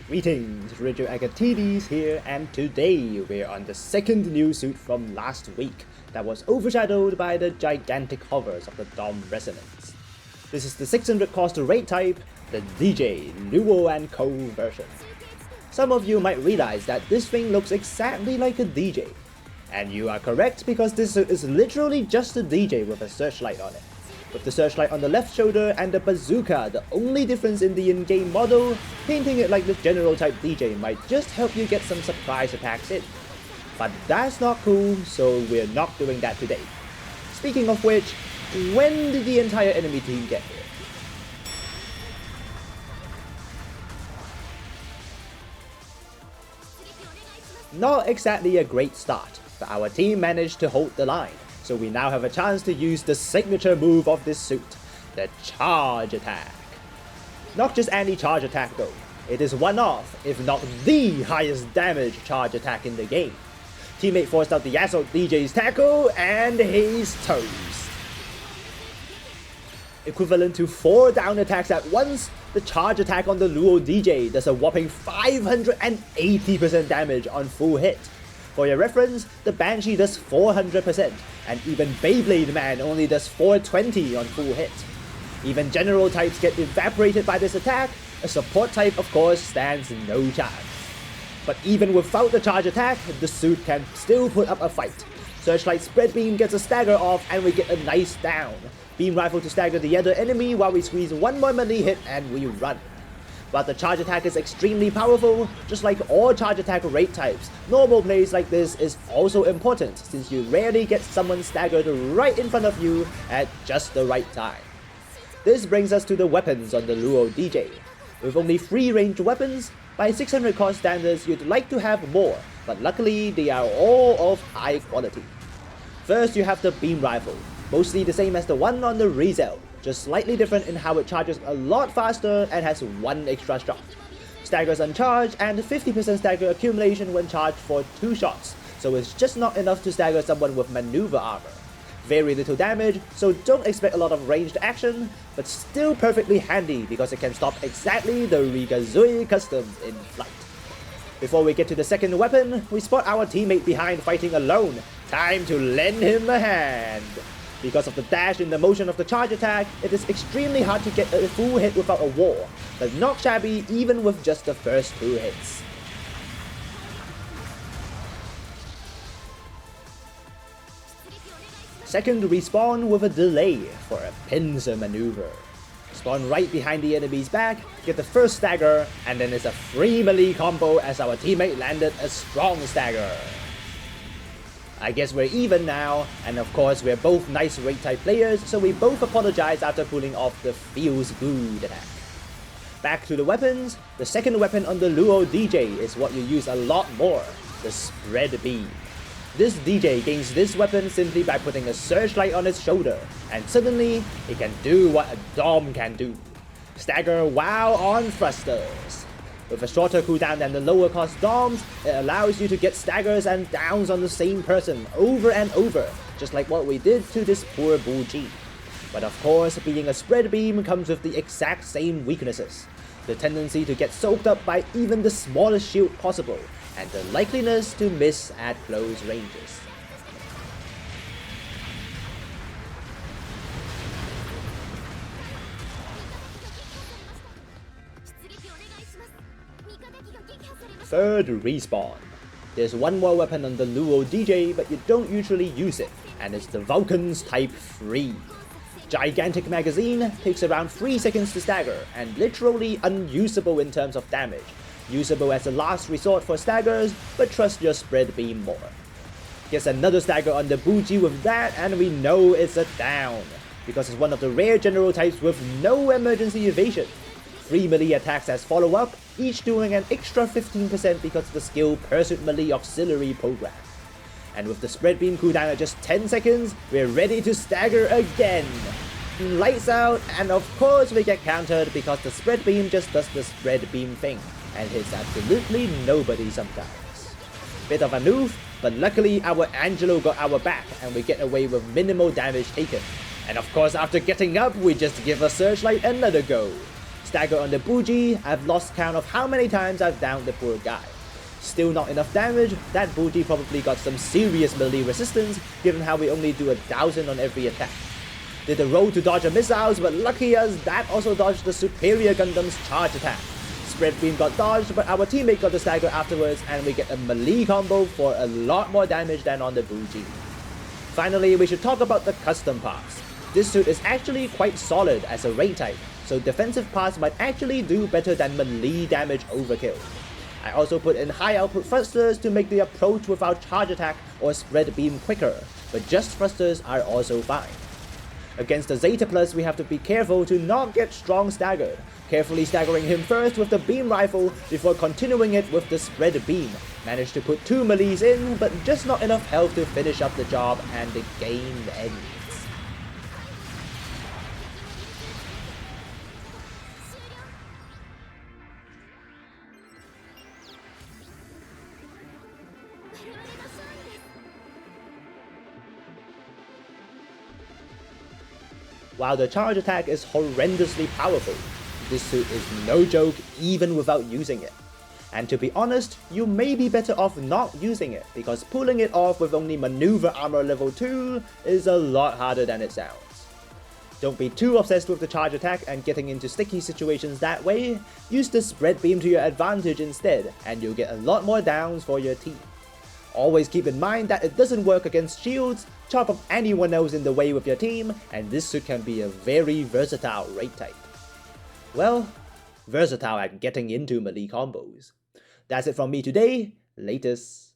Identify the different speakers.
Speaker 1: Greetings, Rigil Agateiades here, and today we're on the second new suit from last week that was overshadowed by the gigantic hovers of the Dom Resonance. This is the 600 cost raid type, the Dijeh, Luio and Co version. Some of you might realize that this thing looks exactly like a Dijeh. And you are correct, because this suit is literally just a Dijeh with a searchlight on it. With the searchlight on the left shoulder and the bazooka the only difference in the in-game model, painting it like the general type Dijeh might just help you get some surprise attacks in. But that's not cool, so we're not doing that today. Speaking of which, when did the entire enemy team get here? Not exactly a great start, but our team managed to hold the line. So we now have a chance to use the signature move of this suit, the charge attack. Not just any charge attack though, it is one of, if not the highest damage charge attack in the game. Teammate forced out the assault Dijeh's tackle and he's toast. Equivalent to 4 down attacks at once, the charge attack on the Luio Dijeh does a whopping 580% damage on full hit. For your reference, the Banshee does 400%, and even Beyblade Man only does 420 on full hit. Even general types get evaporated by this attack, a support type of course stands no chance. But even without the charge attack, the suit can still put up a fight. Searchlight Spread Beam gets a stagger off and we get a nice down. Beam Rifle to stagger the other enemy while we squeeze one more melee hit and we run. But the charge attack is extremely powerful. Just like all charge attack raid types, normal plays like this is also important since you rarely get someone staggered right in front of you at just the right time. This brings us to the weapons on the Luio Dijeh. With only 3 ranged weapons, by 600 cost standards you'd like to have more, but luckily they are all of high quality. First you have the Beam Rifle, mostly the same as the one on the Rigil, just slightly different in how it charges a lot faster and has 1 extra shot. Staggers uncharged and 50% stagger accumulation when charged for 2 shots, so it's just not enough to stagger someone with maneuver armor. Very little damage, so don't expect a lot of ranged action, but still perfectly handy because it can stop exactly the Rigil customs in flight. Before we get to the second weapon, we spot our teammate behind fighting alone. Time to lend him a hand. Because of the dash in the motion of the charge attack, it is extremely hard to get a full hit without a wall, but not shabby even with just the first 2 hits. Second, respawn with a delay for a pincer maneuver. Spawn right behind the enemy's back, get the first stagger, and then it's a free melee combo as our teammate landed a strong stagger. I guess we're even now, and of course we're both nice raid type players, so we both apologize after pulling off the feels good attack. Back to the weapons, the second weapon on the Luio Dijeh is what you use a lot more, the Spread Beam. This Dijeh gains this weapon simply by putting a searchlight on its shoulder, and suddenly it can do what a Dom can do. Stagger while on thrusters. With a shorter cooldown than the lower cost Doms, it allows you to get staggers and downs on the same person over and over, just like what we did to this poor Bull G. But of course, being a spread beam comes with the exact same weaknesses. The tendency to get soaked up by even the smallest shield possible, and the likeliness to miss at close ranges. Third, respawn. There's one more weapon on the Luio Dijeh, but you don't usually use it, and it's the Vulcans Type 3. Gigantic magazine, takes around 3 seconds to stagger, and literally unusable in terms of damage. Usable as a last resort for staggers, but trust your spread beam more. Gets another stagger on the Buji with that, and we know it's a down, because it's one of the rare general types with no emergency evasion. 3 melee attacks as follow-up, each doing an extra 15% because of the skill Pursuit Melee Auxiliary program. And with the spread beam cooldown at just 10 seconds, we're ready to stagger again. Lights out, and of course we get countered because the spread beam just does the spread beam thing, and hits absolutely nobody sometimes. Bit of a noof, but luckily our Angelo got our back and we get away with minimal damage taken. And of course after getting up, we just give a searchlight another go. Stagger on the Bougie, I've lost count of how many times I've downed the poor guy. Still not enough damage, that Bougie probably got some serious melee resistance given how we only do 1000 on every attack. Did a roll to dodge a missiles, but lucky us, that also dodged the superior Gundam's charge attack. Spread beam got dodged, but our teammate got the stagger afterwards and we get a melee combo for a lot more damage than on the Bougie. Finally, we should talk about the custom parts. This suit is actually quite solid as a raid type, so defensive parts might actually do better than melee damage overkill. I also put in high output thrusters to make the approach with our charge attack or spread beam quicker, but just thrusters are also fine. Against the Zeta Plus, we have to be careful to not get strong staggered, carefully staggering him first with the beam rifle before continuing it with the spread beam. Managed to put 2 melees in, but just not enough health to finish up the job and the game ends. While the charge attack is horrendously powerful, this suit is no joke even without using it. And to be honest, you may be better off not using it, because pulling it off with only maneuver armor level 2 is a lot harder than it sounds. Don't be too obsessed with the charge attack and getting into sticky situations that way. Use the spread beam to your advantage instead, and you'll get a lot more downs for your team. Always keep in mind that it doesn't work against shields, chop up anyone else in the way with your team, and this suit can be a very versatile raid type. Well, versatile at getting into melee combos. That's it from me today, latest.